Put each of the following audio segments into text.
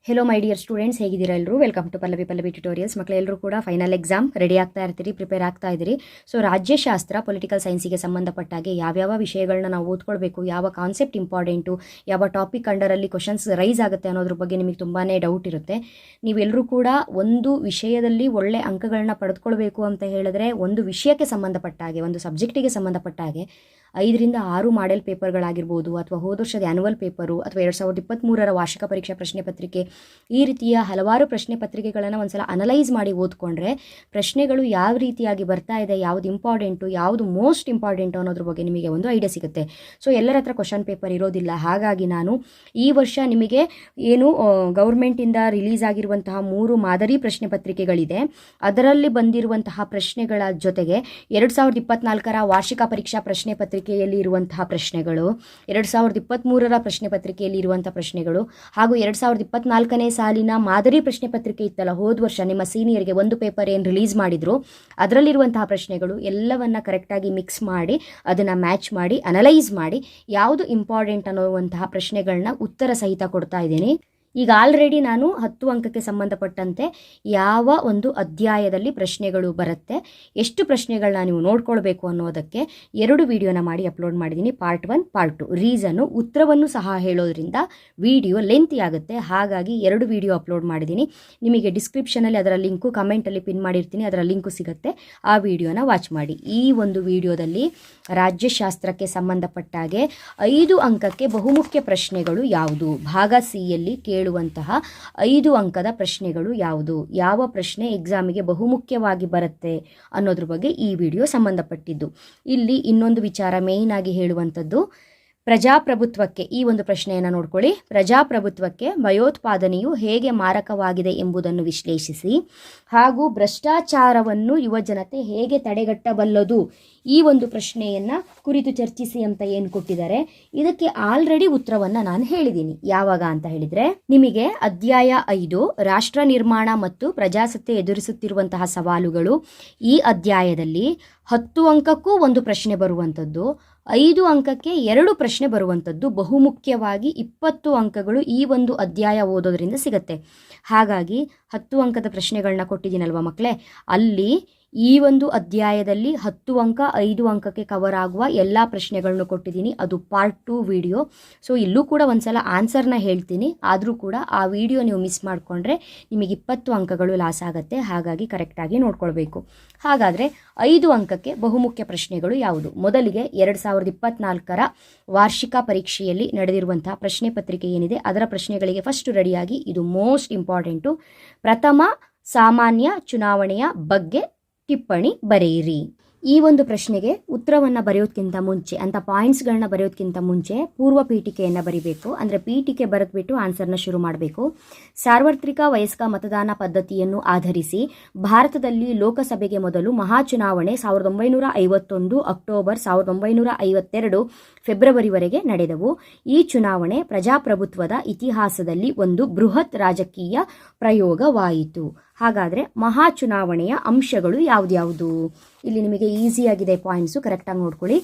Hello my dear students, ಹೇಗಿದ್ದೀರಾ ಎಲ್ಲರೂ? Welcome to Pallavi tutorials. ಮಕ್ಕಳೆಲ್ಲರೂ ಕೂಡ ಫೈನಲ್ ಎಕ್ಸಾಮ್ ರೆಡಿ ಆಗ್ತಾ ಇರ್ತೀರಿ, ಪ್ರಿಪೇರ್ ಆಗ್ತಾ ಇದ್ದೀರಿ. ಸೊ ರಾಜ್ಯಶಾಸ್ತ್ರ, ಪೊಲಿಟಿಕಲ್ ಸೈನ್ಸಿಗೆ ಸಂಬಂಧಪಟ್ಟಾಗೆ ಯಾವ್ಯಾವ ವಿಷಯಗಳನ್ನ ನಾವು ಓದ್ಕೊಳ್ಬೇಕು, ಯಾವ ಕಾನ್ಸೆಪ್ಟ್ ಇಂಪಾರ್ಟೆಂಟು, ಯಾವ ಟಾಪಿಕ್ ಅಂಡರಲ್ಲಿ ಕ್ವಶನ್ಸ್ ರೈಸ್ ಆಗುತ್ತೆ ಅನ್ನೋದ್ರ ಬಗ್ಗೆ ನಿಮಗೆ ತುಂಬಾ ಡೌಟ್ ಇರುತ್ತೆ. ನೀವೆಲ್ಲರೂ ಕೂಡ ಒಂದು ವಿಷಯದಲ್ಲಿ ಒಳ್ಳೆ ಅಂಕಗಳನ್ನ ಪಡೆದುಕೊಳ್ಬೇಕು ಅಂತ ಹೇಳಿದ್ರೆ ಒಂದು ವಿಷಯಕ್ಕೆ ಸಂಬಂಧಪಟ್ಟಾಗೆ, ಒಂದು ಸಬ್ಜೆಕ್ಟಿಗೆ ಸಂಬಂಧಪಟ್ಟಾಗೆ 5 ರಿಂದ 6 ಮಾಡೆಲ್ ಪೇಪರ್ಗಳಾಗಿರ್ಬೋದು, ಅಥವಾ ಹೋದ ವರ್ಷದ ಆ್ಯನುವಲ್ ಪೇಪರು, ಅಥವಾ 2023ರ ವಾರ್ಷಿಕ ಪರೀಕ್ಷಾ ಪ್ರಶ್ನೆ ಪತ್ರಿಕೆ, ಈ ರೀತಿಯ ಹಲವಾರು ಪ್ರಶ್ನೆ ಪತ್ರಿಕೆಗಳನ್ನು ಒಂದ್ಸಲ ಅನಲೈಸ್ ಮಾಡಿ ಓದ್ಕೊಂಡ್ರೆ ಪ್ರಶ್ನೆಗಳು ಯಾವ ರೀತಿಯಾಗಿ ಬರ್ತಾ ಇದೆ, ಯಾವುದು ಇಂಪಾರ್ಟೆಂಟು, ಯಾವುದು ಮೋಸ್ಟ್ ಇಂಪಾರ್ಟೆಂಟು ಅನ್ನೋದ್ರ ಬಗ್ಗೆ ನಿಮಗೆ ಒಂದು ಐಡಿಯಾ ಸಿಗುತ್ತೆ. ಸೊ ಎಲ್ಲರ ಹತ್ರ ಕ್ವಶನ್ ಪೇಪರ್ ಇರೋದಿಲ್ಲ. ಹಾಗಾಗಿ ನಾನು ಈ ವರ್ಷ ನಿಮಗೆ ಏನು ಗೌರ್ಮೆಂಟಿಂದ ರಿಲೀಸ್ ಆಗಿರುವಂತಹ 3 ಮಾದರಿ ಪ್ರಶ್ನೆ ಪತ್ರಿಕೆಗಳಿದೆ, ಅದರಲ್ಲಿ ಬಂದಿರುವಂತಹ ಪ್ರಶ್ನೆಗಳ ಜೊತೆಗೆ 2024ರ ವಾರ್ಷಿಕ ಪರೀಕ್ಷಾ ಪ್ರಶ್ನೆ ಪತ್ರಿಕೆಯಲ್ಲಿ ಇರುವಂತಹ ಪ್ರಶ್ನೆಗಳು, 2023ರ ಪ್ರಶ್ನೆ ಪತ್ರಿಕೆಯಲ್ಲಿ ಇರುವಂತಹ ಪ್ರಶ್ನೆಗಳು, ಹಾಗೂ 2024ನೇ ಸಾಲಿನ ಮಾದರಿ ಪ್ರಶ್ನೆ ಪತ್ರಿಕೆ ಇತ್ತಲ್ಲ, ಹೋದ ವರ್ಷ ನಿಮ್ಮ ಸೀನಿಯರ್ಗೆ ಒಂದು ಪೇಪರ್ ಏನು ರಿಲೀಸ್ ಮಾಡಿದ್ರು ಅದರಲ್ಲಿರುವಂತಹ ಪ್ರಶ್ನೆಗಳು ಎಲ್ಲವನ್ನ ಕರೆಕ್ಟಾಗಿ ಮಿಕ್ಸ್ ಮಾಡಿ ಅದನ್ನು ಮ್ಯಾಚ್ ಮಾಡಿ ಅನಲೈಸ್ ಮಾಡಿ ಯಾವುದು ಇಂಪಾರ್ಟೆಂಟ್ ಅನ್ನುವಂತಹ ಪ್ರಶ್ನೆಗಳನ್ನ ಉತ್ತರ ಸಹಿತ ಕೊಡ್ತಾ ಇದ್ದೀನಿ. ಈಗ ಆಲ್ರೆಡಿ ನಾನು 10 ಅಂಕಕ್ಕೆ ಸಂಬಂಧಪಟ್ಟಂತೆ ಯಾವ ಒಂದು ಅಧ್ಯಾಯದಲ್ಲಿ ಪ್ರಶ್ನೆಗಳು ಬರುತ್ತೆ, ಎಷ್ಟು ಪ್ರಶ್ನೆಗಳನ್ನ ನೀವು ನೋಡ್ಕೊಳ್ಬೇಕು ಅನ್ನೋದಕ್ಕೆ 2 ವಿಡಿಯೋನ ಮಾಡಿ ಅಪ್ಲೋಡ್ ಮಾಡಿದ್ದೀನಿ. Part 1, part 2. ರೀಸನ್ನು ಉತ್ತರವನ್ನು ಸಹ ಹೇಳೋದ್ರಿಂದ ವಿಡಿಯೋ ಲೆಂತಿ ಆಗುತ್ತೆ, ಹಾಗಾಗಿ 2 ವಿಡಿಯೋ ಅಪ್ಲೋಡ್ ಮಾಡಿದ್ದೀನಿ. ನಿಮಗೆ ಡಿಸ್ಕ್ರಿಪ್ಷನಲ್ಲಿ ಅದರ ಲಿಂಕು, ಕಮೆಂಟಲ್ಲಿ ಪಿನ್ ಮಾಡಿರ್ತೀನಿ, ಅದರ ಲಿಂಕು ಸಿಗುತ್ತೆ, ಆ ವಿಡಿಯೋನ ವಾಚ್ ಮಾಡಿ. ಈ ಒಂದು ವಿಡಿಯೋದಲ್ಲಿ ರಾಜ್ಯಶಾಸ್ತ್ರಕ್ಕೆ ಸಂಬಂಧಪಟ್ಟಾಗೆ 5 ಅಂಕಕ್ಕೆ ಬಹುಮುಖ್ಯ ಪ್ರಶ್ನೆಗಳು ಯಾವುದು, ಭಾಗ ಸಿಯಲ್ಲಿ ಕೇಳುವಂತಹ 5 ಅಂಕದ ಪ್ರಶ್ನೆಗಳು ಯಾವುದು, ಯಾವ ಪ್ರಶ್ನೆ ಎಕ್ಸಾಮಿಗೆ ಬಹುಮುಖ್ಯವಾಗಿ ಬರುತ್ತೆ ಅನ್ನೋದ್ರ ಬಗ್ಗೆ ಈ ವಿಡಿಯೋ ಸಂಬಂಧಪಟ್ಟಿದ್ದು. ಇಲ್ಲಿ ಇನ್ನೊಂದು ವಿಚಾರ ಮೇಯ್ನ್ ಆಗಿ ಹೇಳುವಂಥದ್ದು, ಪ್ರಜಾಪ್ರಭುತ್ವಕ್ಕೆ ಈ ಒಂದು ಪ್ರಶ್ನೆಯನ್ನು ನೋಡ್ಕೊಳ್ಳಿ. ಪ್ರಜಾಪ್ರಭುತ್ವಕ್ಕೆ ಭಯೋತ್ಪಾದನೆಯು ಹೇಗೆ ಮಾರಕವಾಗಿದೆ ಎಂಬುದನ್ನು ವಿಶ್ಲೇಷಿಸಿ, ಹಾಗೂ ಭ್ರಷ್ಟಾಚಾರವನ್ನು ಯುವಜನತೆ ಹೇಗೆ ತಡೆಗಟ್ಟಬಲ್ಲದು, ಈ ಒಂದು ಪ್ರಶ್ನೆಯನ್ನ ಕುರಿತು ಚರ್ಚಿಸಿ ಅಂತ ಏನು ಕೊಟ್ಟಿದ್ದಾರೆ. ಇದಕ್ಕೆ ಆಲ್ರೆಡಿ ಉತ್ತರವನ್ನ ನಾನು ಹೇಳಿದ್ದೀನಿ. ಯಾವಾಗ ಅಂತ ಹೇಳಿದ್ರೆ, ನಿಮಗೆ ಅಧ್ಯಾಯ 5 ರಾಷ್ಟ್ರ ನಿರ್ಮಾಣ ಮತ್ತು ಪ್ರಜಾಸತ್ತೆ ಎದುರಿಸುತ್ತಿರುವಂತಹ ಸವಾಲುಗಳು, ಈ ಅಧ್ಯಾಯದಲ್ಲಿ 10 ಅಂಕಕ್ಕೂ ಒಂದು ಪ್ರಶ್ನೆ ಬರುವಂಥದ್ದು, 5 ಅಂಕಕ್ಕೆ 2 ಪ್ರಶ್ನೆ ಬರುವಂಥದ್ದು, ಬಹುಮುಖ್ಯವಾಗಿ 20 ಅಂಕಗಳು ಈ ಒಂದು ಅಧ್ಯಾಯ ಓದೋದ್ರಿಂದ ಸಿಗುತ್ತೆ. ಹಾಗಾಗಿ 10 ಅಂಕದ ಪ್ರಶ್ನೆಗಳನ್ನ ಕೊಟ್ಟಿದ್ದೀನಲ್ವ ಮಕ್ಕಳೇ, ಅಲ್ಲಿ ಈ ಒಂದು ಅಧ್ಯಾಯದಲ್ಲಿ 10 ಅಂಕ 5 ಅಂಕಕ್ಕೆ ಕವರ್ ಆಗುವ ಎಲ್ಲ ಪ್ರಶ್ನೆಗಳನ್ನು ಕೊಟ್ಟಿದ್ದೀನಿ. ಅದು ಪಾರ್ಟ್ 2 ವಿಡಿಯೋ. ಸೊ ಇಲ್ಲೂ ಕೂಡ ಒಂದ್ಸಲ ಆನ್ಸರ್ನ ಹೇಳ್ತೀನಿ, ಆದರೂ ಕೂಡ ಆ ವಿಡಿಯೋ ನೀವು ಮಿಸ್ ಮಾಡಿಕೊಂಡ್ರೆ ನಿಮಗೆ 20 ಅಂಕಗಳು ಲಾಸ್ ಆಗುತ್ತೆ. ಹಾಗಾಗಿ ಕರೆಕ್ಟಾಗಿ ನೋಡ್ಕೊಳ್ಬೇಕು. ಹಾಗಾದರೆ 5 ಅಂಕಕ್ಕೆ ಬಹುಮುಖ್ಯ ಪ್ರಶ್ನೆಗಳು ಯಾವುದು? ಮೊದಲಿಗೆ 2024ರ ವಾರ್ಷಿಕ ಪರೀಕ್ಷೆಯಲ್ಲಿ ನಡೆದಿರುವಂತಹ ಪ್ರಶ್ನೆ ಪತ್ರಿಕೆ ಏನಿದೆ ಅದರ ಪ್ರಶ್ನೆಗಳಿಗೆ ಫಸ್ಟ್ ರೆಡಿಯಾಗಿ. ಇದು ಮೋಸ್ಟ್ ಇಂಪಾರ್ಟೆಂಟು. ಪ್ರಥಮ ಸಾಮಾನ್ಯ ಚುನಾವಣೆಯ ಬಗ್ಗೆ ಟಿಪ್ಪಣಿ ಬರೆಯಿರಿ. ಈ ಒಂದು ಪ್ರಶ್ನೆಗೆ ಉತ್ತರವನ್ನು ಬರೆಯೋದಕ್ಕಿಂತ ಮುಂಚೆ, ಅಂತ ಪಾಯಿಂಟ್ಸ್ಗಳನ್ನ ಬರೆಯೋದಕ್ಕಿಂತ ಮುಂಚೆ ಪೂರ್ವ ಪೀಠಿಕೆಯನ್ನು ಬರಿಬೇಕು. ಅಂದರೆ ಪೀಠಿಕೆ ಬರೆದ್ಬಿಟ್ಟು ಆನ್ಸರ್ನ ಶುರು ಮಾಡಬೇಕು. ಸಾರ್ವತ್ರಿಕ ವಯಸ್ಕ ಮತದಾನ ಪದ್ಧತಿಯನ್ನು ಆಧರಿಸಿ ಭಾರತದಲ್ಲಿ ಲೋಕಸಭೆಗೆ ಮೊದಲು ಮಹಾಚುನಾವಣೆ 1951 ಅಕ್ಟೋಬರ್ 1952 ಫೆಬ್ರವರಿವರೆಗೆ ನಡೆದವು. ಈ ಚುನಾವಣೆ ಪ್ರಜಾಪ್ರಭುತ್ವದ ಇತಿಹಾಸದಲ್ಲಿ ಒಂದು ಬೃಹತ್ ರಾಜಕೀಯ ಪ್ರಯೋಗವಾಯಿತು. ಹಾಗಾದರೆ ಮಹಾಚುನಾವಣೆಯ ಅಂಶಗಳು ಯಾವ್ದ್ಯಾವುದು? ಇಲ್ಲಿ ನಿಮಗೆ ಈಸಿಯಾಗಿದೆ ಪಾಯಿಂಟ್ಸು, ಕರೆಕ್ಟಾಗಿ ನೋಡ್ಕೊಳ್ಳಿ.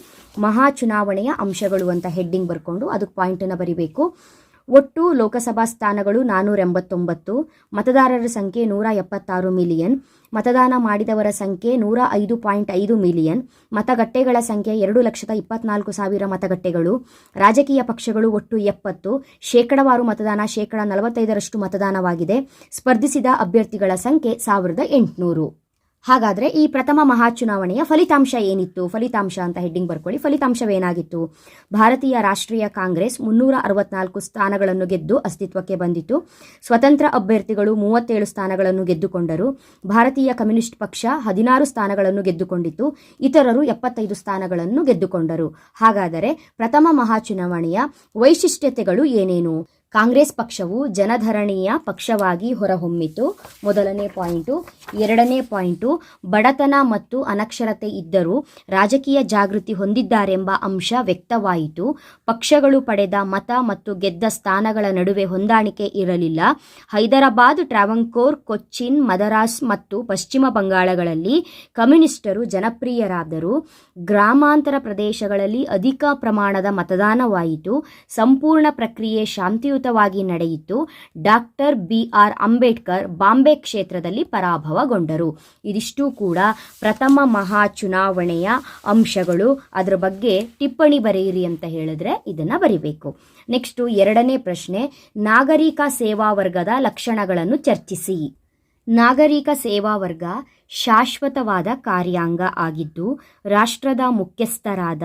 ಮಹಾಚುನಾವಣೆಯ ಅಂಶಗಳು ಅಂತ ಹೆಡ್ಡಿಂಗ್ ಬರ್ಕೊಂಡು ಅದಕ್ಕೆ ಪಾಯಿಂಟನ್ನು ಬರಿಬೇಕು. ಒಟ್ಟು ಲೋಕಸಭಾ ಸ್ಥಾನಗಳು 489, ಮತದಾರರ ಸಂಖ್ಯೆ 176 ಮಿಲಿಯನ್, ಮತದಾನ ಮಾಡಿದವರ ಸಂಖ್ಯೆ 105.5 ಮಿಲಿಯನ್, ಮತಗಟ್ಟೆಗಳ ಸಂಖ್ಯೆ 2,24,000 ಮತಗಟ್ಟೆಗಳು, ರಾಜಕೀಯ ಪಕ್ಷಗಳು ಒಟ್ಟು 70, ಶೇಕಡವಾರು ಮತದಾನ 45% ಮತದಾನವಾಗಿದೆ, ಸ್ಪರ್ಧಿಸಿದ ಅಭ್ಯರ್ಥಿಗಳ ಸಂಖ್ಯೆ 1800. ಹಾಗಾದರೆ ಈ ಪ್ರಥಮ ಮಹಾಚುನಾವಣೆಯ ಫಲಿತಾಂಶ ಏನಿತ್ತು? ಫಲಿತಾಂಶ ಅಂತ ಹೆಡ್ಡಿಂಗ್ ಬರ್ಕೊಳ್ಳಿ. ಫಲಿತಾಂಶವೇನಾಗಿತ್ತು? ಭಾರತೀಯ ರಾಷ್ಟ್ರೀಯ ಕಾಂಗ್ರೆಸ್ 364 ಸ್ಥಾನಗಳನ್ನು ಗೆದ್ದು ಅಸ್ತಿತ್ವಕ್ಕೆ ಬಂದಿತು. ಸ್ವತಂತ್ರ ಅಭ್ಯರ್ಥಿಗಳು 37 ಸ್ಥಾನಗಳನ್ನು ಗೆದ್ದುಕೊಂಡರು. ಭಾರತೀಯ ಕಮ್ಯುನಿಸ್ಟ್ ಪಕ್ಷ 16 ಸ್ಥಾನಗಳನ್ನು ಗೆದ್ದುಕೊಂಡಿತು. ಇತರರು 75 ಸ್ಥಾನಗಳನ್ನು ಗೆದ್ದುಕೊಂಡರು. ಹಾಗಾದರೆ ಪ್ರಥಮ ಮಹಾಚುನಾವಣೆಯ ವೈಶಿಷ್ಟ್ಯತೆಗಳು ಏನೇನು? ಕಾಂಗ್ರೆಸ್ ಪಕ್ಷವು ಜನಧರಣೀಯ ಪಕ್ಷವಾಗಿ ಹೊರಹೊಮ್ಮಿತು, ಮೊದಲನೇ ಪಾಯಿಂಟು. ಎರಡನೇ ಪಾಯಿಂಟು, ಬಡತನ ಮತ್ತು ಅನಕ್ಷರತೆ ಇದ್ದರೂ ರಾಜಕೀಯ ಜಾಗೃತಿ ಹೊಂದಿದ್ದಾರೆಂಬ ಅಂಶ ವ್ಯಕ್ತವಾಯಿತು. ಪಕ್ಷಗಳು ಪಡೆದ ಮತ ಮತ್ತು ಗೆದ್ದ ಸ್ಥಾನಗಳ ನಡುವೆ ಹೊಂದಾಣಿಕೆ ಇರಲಿಲ್ಲ. ಹೈದರಾಬಾದ್, ಟ್ರಾವಂಕೋರ್, ಕೊಚ್ಚಿನ್, ಮದರಾಸ್ ಮತ್ತು ಪಶ್ಚಿಮ ಬಂಗಾಳಗಳಲ್ಲಿ ಕಮ್ಯುನಿಸ್ಟರು ಜನಪ್ರಿಯರಾದರು. ಗ್ರಾಮಾಂತರ ಪ್ರದೇಶಗಳಲ್ಲಿ ಅಧಿಕ ಪ್ರಮಾಣದ ಮತದಾನವಾಯಿತು. ಸಂಪೂರ್ಣ ಪ್ರಕ್ರಿಯೆ ಶಾಂತಿಯುತ ಅಧಿಕೃತವಾಗಿ ನಡೆಯಿತು. ಡಾಕ್ಟರ್ BR ಅಂಬೇಡ್ಕರ್ ಬಾಂಬೆ ಕ್ಷೇತ್ರದಲ್ಲಿ ಪರಾಭವಗೊಂಡರು. ಇದಿಷ್ಟು ಕೂಡ ಪ್ರಥಮ ಮಹಾ ಚುನಾವಣೆಯ ಅಂಶಗಳು. ಅದರ ಬಗ್ಗೆ ಟಿಪ್ಪಣಿ ಬರೆಯಿರಿ ಅಂತ ಹೇಳಿದ್ರೆ ಇದನ್ನ ಬರಿಬೇಕು. ನೆಕ್ಸ್ಟು 2ನೇ ಪ್ರಶ್ನೆ, ನಾಗರಿಕ ಸೇವಾ ವರ್ಗದ ಲಕ್ಷಣಗಳನ್ನು ಚರ್ಚಿಸಿ. ನಾಗರಿಕ ಸೇವಾ ವರ್ಗ ಶಾಶ್ವತವಾದ ಕಾರ್ಯಾಂಗ ಆಗಿದ್ದು ರಾಷ್ಟ್ರದ ಮುಖ್ಯಸ್ಥರಾದ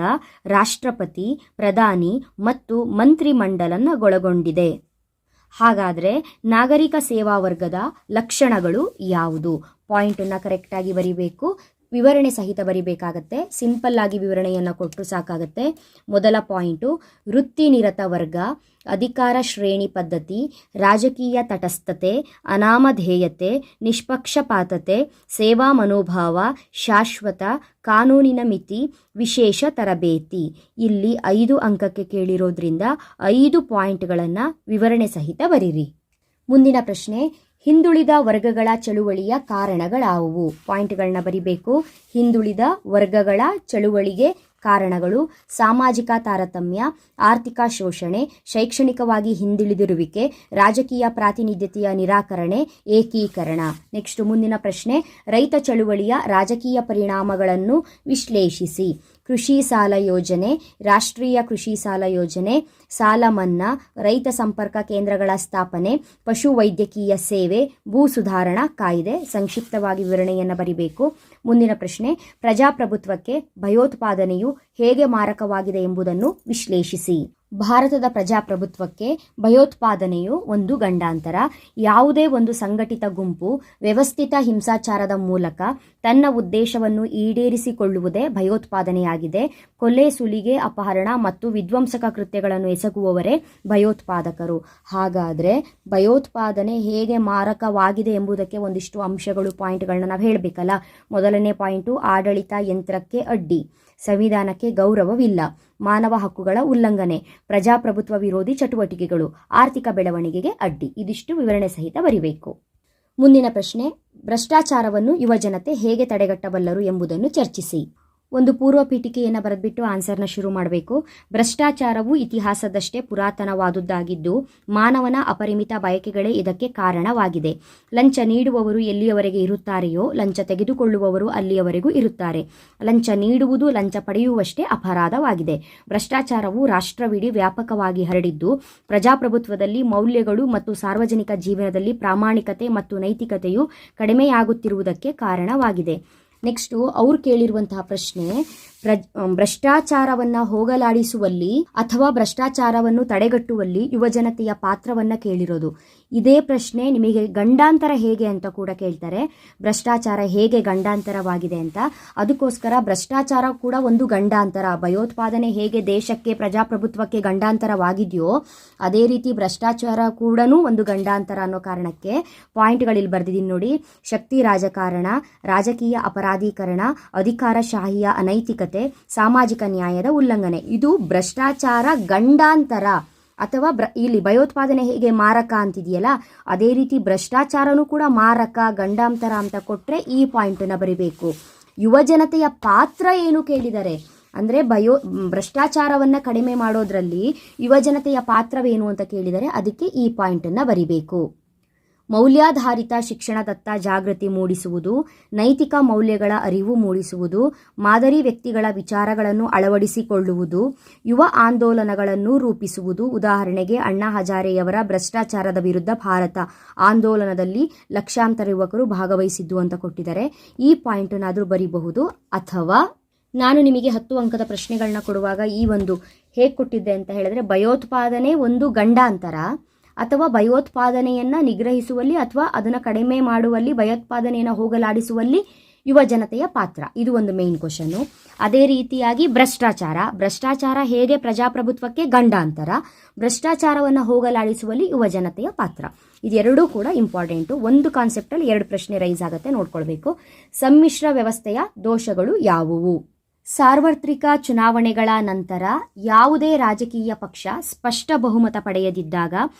ರಾಷ್ಟ್ರಪತಿ, ಪ್ರಧಾನಿ ಮತ್ತು ಮಂತ್ರಿಮಂಡಲನ್ನೊಳಗೊಂಡಿದೆ. ಹಾಗಾದರೆ ನಾಗರಿಕ ಸೇವಾ ವರ್ಗದ ಲಕ್ಷಣಗಳು ಯಾವುದು? ಪಾಯಿಂಟನ್ನು ಕರೆಕ್ಟಾಗಿ ಬರಿಬೇಕು, ವಿವರಣೆ ಸಹಿತ ಬರಿಬೇಕಾಗತ್ತೆ. ಸಿಂಪಲ್ ಆಗಿ ವಿವರಣೆಯನ್ನು ಕೊಟ್ಟು ಸಾಕಾಗತ್ತೆ. ಮೊದಲ ಪಾಯಿಂಟು, ವೃತ್ತಿನಿರತ ವರ್ಗ, ಅಧಿಕಾರ ಶ್ರೇಣಿ ಪದ್ಧತಿ, ರಾಜಕೀಯ ತಟಸ್ಥತೆ, ಅನಾಮಧೇಯತೆ, ನಿಷ್ಪಕ್ಷಪಾತತೆ, ಸೇವಾ ಮನೋಭಾವ, ಶಾಶ್ವತ, ಕಾನೂನಿನ ಮಿತಿ, ವಿಶೇಷ ತರಬೇತಿ. ಇಲ್ಲಿ 5 ಅಂಕಕ್ಕೆ ಕೇಳಿರೋದ್ರಿಂದ 5 ಪಾಯಿಂಟ್ಗಳನ್ನು ವಿವರಣೆ ಸಹಿತ ಬರೀರಿ. ಮುಂದಿನ ಪ್ರಶ್ನೆ, ಹಿಂದುಳಿದ ವರ್ಗಗಳ ಚಳುವಳಿಯ ಕಾರಣಗಳಾವುವು? ಪಾಯಿಂಟ್ಗಳನ್ನ ಬರಿಬೇಕು. ಹಿಂದುಳಿದ ವರ್ಗಗಳ ಚಳುವಳಿಗೆ ಕಾರಣಗಳು: ಸಾಮಾಜಿಕ ತಾರತಮ್ಯ, ಆರ್ಥಿಕ ಶೋಷಣೆ, ಶೈಕ್ಷಣಿಕವಾಗಿ ಹಿಂದುಳಿದಿರುವಿಕೆ, ರಾಜಕೀಯ ಪ್ರಾತಿನಿಧ್ಯತೆಯ ನಿರಾಕರಣೆ, ಏಕೀಕರಣ. ನೆಕ್ಸ್ಟ್ ಮುಂದಿನ ಪ್ರಶ್ನೆ, ರೈತ ಚಳುವಳಿಯ ರಾಜಕೀಯ ಪರಿಣಾಮಗಳನ್ನು ವಿಶ್ಲೇಷಿಸಿ. ಕೃಷಿ ಸಾಲ ಯೋಜನೆ, ರಾಷ್ಟ್ರೀಯ ಕೃಷಿ ಸಾಲ ಯೋಜನೆ, ಸಾಲ ಮನ್ನಾ, ರೈತ ಸಂಪರ್ಕ ಕೇಂದ್ರಗಳ ಸ್ಥಾಪನೆ, ಪಶು ವೈದ್ಯಕೀಯ ಸೇವೆ, ಭೂ ಸುಧಾರಣಾ ಕಾಯ್ದೆ. ಸಂಕ್ಷಿಪ್ತವಾಗಿ ವಿವರಣೆಯನ್ನು ಬರಿಬೇಕು. ಮುಂದಿನ ಪ್ರಶ್ನೆ, ಪ್ರಜಾಪ್ರಭುತ್ವಕ್ಕೆ ಭಯೋತ್ಪಾದನೆಯು ಹೇಗೆ ಮಾರಕವಾಗಿದೆ ಎಂಬುದನ್ನು ವಿಶ್ಲೇಷಿಸಿ. ಭಾರತದ ಪ್ರಜಾಪ್ರಭುತ್ವಕ್ಕೆ ಭಯೋತ್ಪಾದನೆಯು ಒಂದು ಗಂಡಾಂತರ. ಯಾವುದೇ ಒಂದು ಸಂಘಟಿತ ಗುಂಪು ವ್ಯವಸ್ಥಿತ ಹಿಂಸಾಚಾರದ ಮೂಲಕ ತನ್ನ ಉದ್ದೇಶವನ್ನು ಈಡೇರಿಸಿಕೊಳ್ಳುವುದೇ ಭಯೋತ್ಪಾದನೆಯಾಗಿದೆ. ಕೊಲೆ, ಸುಲಿಗೆ, ಅಪಹರಣ ಮತ್ತು ವಿಧ್ವಂಸಕ ಕೃತ್ಯಗಳನ್ನು ಎಸಗುವವರೇ ಭಯೋತ್ಪಾದಕರು. ಹಾಗಾದರೆ ಭಯೋತ್ಪಾದನೆ ಹೇಗೆ ಮಾರಕವಾಗಿದೆ ಎಂಬುದಕ್ಕೆ ಒಂದಿಷ್ಟು ಅಂಶಗಳು, ಪಾಯಿಂಟ್ಗಳನ್ನ ನಾವು ಹೇಳಬೇಕಲ್ಲ. ಮೊದಲನೇ ಪಾಯಿಂಟು, ಆಡಳಿತ ಯಂತ್ರಕ್ಕೆ ಅಡ್ಡಿ, ಸಂವಿಧಾನಕ್ಕೆ ಗೌರವವಿಲ್ಲ, ಮಾನವ ಹಕ್ಕುಗಳ ಉಲ್ಲಂಘನೆ, ಪ್ರಜಾಪ್ರಭುತ್ವ ವಿರೋಧಿ ಚಟುವಟಿಕೆಗಳು, ಆರ್ಥಿಕ ಬೆಳವಣಿಗೆಗೆ ಅಡ್ಡಿ. ಇದಿಷ್ಟು ವಿವರಣೆ ಸಹಿತ ಬರಿಬೇಕು. ಮುಂದಿನ ಪ್ರಶ್ನೆ, ಭ್ರಷ್ಟಾಚಾರವನ್ನು ಯುವಜನತೆ ಹೇಗೆ ತಡೆಗಟ್ಟಬಲ್ಲರು ಎಂಬುದನ್ನು ಚರ್ಚಿಸಿ. ಒಂದು ಪೂರ್ವ ಪೀಠಿಕೆಯನ್ನು ಬರೆದ್ಬಿಟ್ಟು ಆನ್ಸರ್ನ ಶುರು ಮಾಡಬೇಕು. ಭ್ರಷ್ಟಾಚಾರವು ಇತಿಹಾಸದಷ್ಟೇ ಪುರಾತನವಾದುದಾಗಿದ್ದು ಮಾನವನ ಅಪರಿಮಿತ ಬಯಕೆಗಳೇ ಇದಕ್ಕೆ ಕಾರಣವಾಗಿದೆ. ಲಂಚ ನೀಡುವವರು ಎಲ್ಲಿಯವರೆಗೆ ಇರುತ್ತಾರೆಯೋ ಲಂಚ ತೆಗೆದುಕೊಳ್ಳುವವರು ಅಲ್ಲಿಯವರೆಗೂ ಇರುತ್ತಾರೆ. ಲಂಚ ನೀಡುವುದು, ಲಂಚ ಪಡೆಯುವಷ್ಟೇ ಅಪರಾಧವಾಗಿದೆ. ಭ್ರಷ್ಟಾಚಾರವು ರಾಷ್ಟ್ರವಿಡೀ ವ್ಯಾಪಕವಾಗಿ ಹರಡಿದ್ದು ಪ್ರಜಾಪ್ರಭುತ್ವದಲ್ಲಿ ಮೌಲ್ಯಗಳು ಮತ್ತು ಸಾರ್ವಜನಿಕ ಜೀವನದಲ್ಲಿ ಪ್ರಾಮಾಣಿಕತೆ ಮತ್ತು ನೈತಿಕತೆಯು ಕಡಿಮೆಯಾಗುತ್ತಿರುವುದಕ್ಕೆ ಕಾರಣವಾಗಿದೆ. ನೆಕ್ಸ್ಟು ಅವ್ರು ಕೇಳಿರುವಂತಹ ಪ್ರಶ್ನೆ, ಭ್ರಷ್ಟಾಚಾರವನ್ನು ಹೋಗಲಾಡಿಸುವಲ್ಲಿ ಅಥವಾ ಭ್ರಷ್ಟಾಚಾರವನ್ನು ತಡೆಗಟ್ಟುವಲ್ಲಿ ಯುವಜನತೆಯ ಪಾತ್ರವನ್ನು ಕೇಳಿರೋದು. ಇದೇ ಪ್ರಶ್ನೆ ನಿಮಗೆ ಗಂಡಾಂತರ ಹೇಗೆ ಅಂತ ಕೂಡ ಕೇಳ್ತಾರೆ. ಭ್ರಷ್ಟಾಚಾರ ಹೇಗೆ ಗಂಡಾಂತರವಾಗಿದೆ ಅಂತ. ಅದಕ್ಕೋಸ್ಕರ ಭ್ರಷ್ಟಾಚಾರ ಕೂಡ ಒಂದು ಗಂಡಾಂತರ. ಭಯೋತ್ಪಾದನೆ ಹೇಗೆ ದೇಶಕ್ಕೆ, ಪ್ರಜಾಪ್ರಭುತ್ವಕ್ಕೆ ಗಂಡಾಂತರವಾಗಿದೆಯೋ ಅದೇ ರೀತಿ ಭ್ರಷ್ಟಾಚಾರ ಕೂಡ ಒಂದು ಗಂಡಾಂತರ ಅನ್ನೋ ಕಾರಣಕ್ಕೆ ಪಾಯಿಂಟ್ಗಳಲ್ಲಿ ಬರೆದಿದ್ದೀನಿ ನೋಡಿ. ಶಕ್ತಿ ರಾಜಕಾರಣ, ರಾಜಕೀಯ ಅಪರಾಧೀಕರಣ, ಅಧಿಕಾರಶಾಹಿಯ ಅನೈತಿಕತೆ, ಸಾಮಾಜಿಕ ನ್ಯಾಯದ ಉಲ್ಲಂಘನೆ, ಇದು ಭ್ರಷ್ಟಾಚಾರ ಗಂಡಾಂತರ. ಅಥವಾ ಇಲ್ಲಿ ಭಯೋತ್ಪಾದನೆ ಹೇಗೆ ಮಾರಕ ಅಂತಿದೆಯಲ್ಲ ಅದೇ ರೀತಿ ಭ್ರಷ್ಟಾಚಾರನೂ ಕೂಡ ಮಾರಕ, ಗಂಡಾಂತರ ಅಂತ ಕೊಟ್ಟರೆ ಈ ಪಾಯಿಂಟನ್ನು ಬರಿಬೇಕು. ಯುವಜನತೆಯ ಪಾತ್ರ ಏನು ಕೇಳಿದರೆ ಅಂದರೆ ಭ್ರಷ್ಟಾಚಾರವನ್ನು ಕಡಿಮೆ ಮಾಡೋದ್ರಲ್ಲಿ ಯುವಜನತೆಯ ಪಾತ್ರವೇನು ಅಂತ ಕೇಳಿದರೆ ಅದಕ್ಕೆ ಈ ಪಾಯಿಂಟನ್ನು ಬರಿಬೇಕು. ಮೌಲ್ಯಾಧಾರಿತ ಶಿಕ್ಷಣದತ್ತ ಜಾಗೃತಿ ಮೂಡಿಸುವುದು, ನೈತಿಕ ಮೌಲ್ಯಗಳ ಅರಿವು ಮೂಡಿಸುವುದು, ಮಾದರಿ ವ್ಯಕ್ತಿಗಳ ವಿಚಾರಗಳನ್ನು ಅಳವಡಿಸಿಕೊಳ್ಳುವುದು, ಯುವ ಆಂದೋಲನಗಳನ್ನು ರೂಪಿಸುವುದು. ಉದಾಹರಣೆಗೆ ಅಣ್ಣಾ ಹಜಾರೆಯವರ ಭ್ರಷ್ಟಾಚಾರದ ವಿರುದ್ಧ ಭಾರತ ಆಂದೋಲನದಲ್ಲಿ ಲಕ್ಷಾಂತರ ಯುವಕರು ಭಾಗವಹಿಸಿದ್ದು ಅಂತ ಕೊಟ್ಟಿದ್ದಾರೆ. ಈ ಪಾಯಿಂಟನ್ನಾದರೂ ಬರೀಬಹುದು. ಅಥವಾ ನಾನು ನಿಮಗೆ 10 ಅಂಕದ ಪ್ರಶ್ನೆಗಳನ್ನ ಕೊಡುವಾಗ ಈ ಒಂದು ಹೇಗೆ ಕೊಟ್ಟಿದ್ದೆ ಅಂತ ಹೇಳಿದ್ರೆ, ಭಯೋತ್ಪಾದನೆ ಒಂದು ಗಂಡಾಂತರ ಅಥವಾ ಭಯೋತ್ಪಾದನೆಯನ್ನು ನಿಗ್ರಹಿಸುವಲ್ಲಿ ಅಥವಾ ಅದನ್ನು ಕಡಿಮೆ ಮಾಡುವಲ್ಲಿ, ಭಯೋತ್ಪಾದನೆಯನ್ನು ಹೋಗಲಾಡಿಸುವಲ್ಲಿ ಯುವ ಜನತೆಯ ಪಾತ್ರ, ಇದು ಒಂದು ಮೇನ್ ಕ್ವಶನ್ನು. ಅದೇ ರೀತಿಯಾಗಿ ಭ್ರಷ್ಟಾಚಾರ ಹೇಗೆ ಪ್ರಜಾಪ್ರಭುತ್ವಕ್ಕೆ ಗಂಡಾಂತರ, ಭ್ರಷ್ಟಾಚಾರವನ್ನು ಹೋಗಲಾಡಿಸುವಲ್ಲಿ ಯುವ ಜನತೆಯ ಪಾತ್ರ, ಇದೆರಡೂ ಕೂಡ ಇಂಪಾರ್ಟೆಂಟು. ಒಂದು ಕಾನ್ಸೆಪ್ಟಲ್ಲಿ 2 ಪ್ರಶ್ನೆ ರೈಸ್ ಆಗುತ್ತೆ, ನೋಡ್ಕೊಳ್ಬೇಕು. ಸಮ್ಮಿಶ್ರ ವ್ಯವಸ್ಥೆಯ ದೋಷಗಳು ಯಾವುವು? ಸಾರ್ವತ್ರಿಕ ಚುನಾವಣೆಗಳ ನಂತರ ಯಾವುದೇ ರಾಜಕೀಯ ಪಕ್ಷ ಸ್ಪಷ್ಟ ಬಹುಮತ ಪಡೆಯದಿದ್ದಾಗ